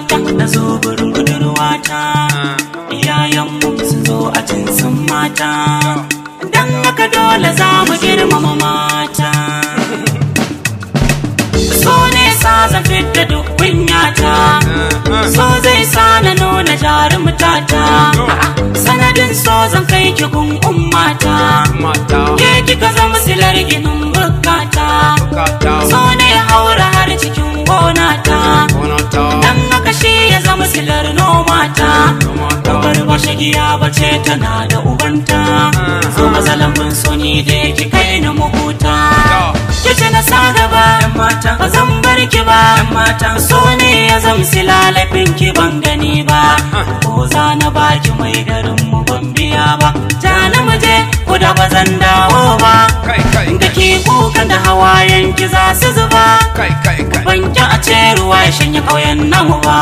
budurwata na zo gurin budurwata, iyayenmu sun zo a jinsin mata, dan haka dole za mu girmama mata. So ne sa zan fidda duk kunyata, so zai sa na nuna jarumtata, sanadin so zan kai ki gun ummata, ke kika zama silar ginin bukata, so ne haura har cikin gonata, dan haka shi ya zama silar nomata. Bar ba shagiya bace tana da ubanta, so mazalamin so ni da yake kai na mahuta. Kice na sa gaba yan mata, ba zan bar ki ba yan mata, so ne ya zam silalafin ki ban gani ba, ko za na baki mai garin mu ban biya ba, jani mu je ko da ba zan dawo ba, da ki kukan da hawayen ki za su zuba, ban ki a ce ruwa ya shanye kauyen nan ba.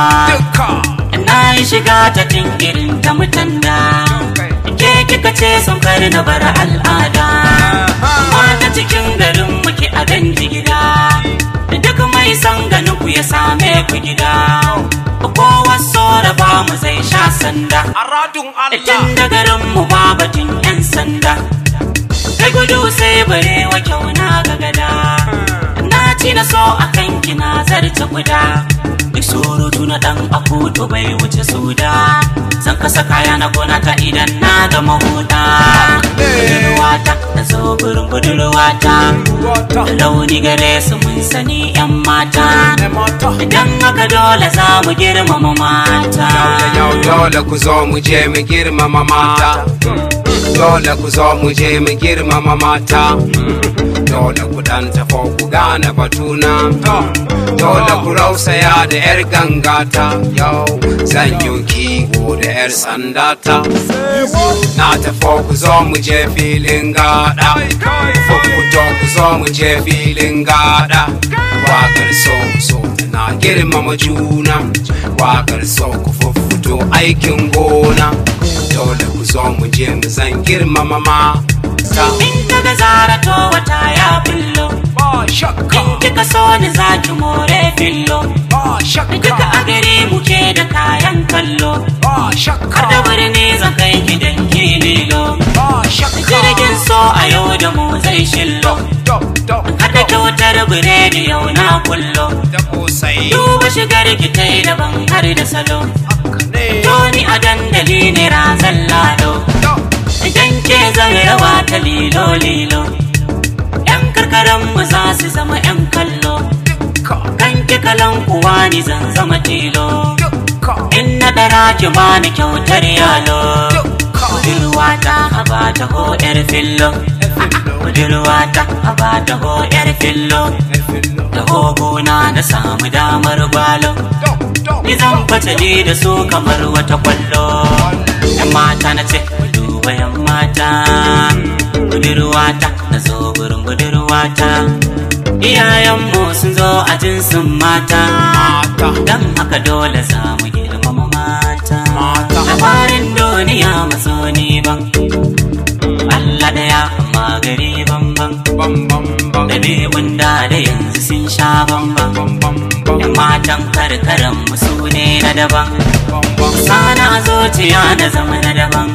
Na yi shiga ta tinkirin ta mutanda, ke kika ce sun kari na bar al'ada, mata cikin garin muke a ganji gida, duk mai san ganin ku ya same ku gida, kowa sora ba mu zai sha sanda, tun da garin mu ba batun yan sanda, kai gudu sai bare wa kyau na gagada, na ci na so a kan kina zarta guda, duk surutu na dan akuto bai wuce suda, zan kasa kaya na gona ta idan na ga mahuda. Budurwata na zo gurin budurwata, launi gare su mun sani yan mata, idan haka dole za mu girmama mata. Dole ku zo mu je mu girmama mata, dole ku zo mu je mu girmama mata, dole ku dan tafo ku gane batuna, dole ku rausaya da yar gangata, yau zan yi kiwo da yar sandata, na tafo ku zo mu je filin gada, fito ku zo mu je filin gada, wakar so tana girmama juna, wakar so ku fito aikin gona, dole ku zo mu je mu zan girmama mata. In kaga zara to wata ya bullo, in kika so ni zaki more fillo, duka a gare muke da kayan kallo, har da birni zan kai gidan kililo, jirgin so a yau da mu zai shillo, har da kyautar biredi yau na kullo, duba shigar ki ta yi daban har da salo, Toni a dandali ne razan lado, idan ke zan rawa ta lilo-lilo, yan karkaran mu za su zama yan kallo, kan ki kalan kuwa ni zan zama tilo, in na dara ki bani kyautar yalo, budurwata haba ta ho yar fillo, budurwata haba ta ho yar fillo, da hogona na samu damar gwalo, ni zan fatali da su kamar wata kwallo, yan mata na ce bayan mata, budurwata na zo gurin budurwata, iyayenmu sun zo a jinsin mata, don haka dole za mu girmama mata. Labarin duniya masoni ban, Allah daya amma gari banban, ɗabi'un da yanzu sun sha banban, yan matan karkaran su ne na daban, sana zuciya na zama na daban,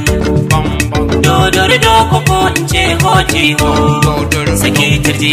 dodori doko ko in ce hoji ho, sake turji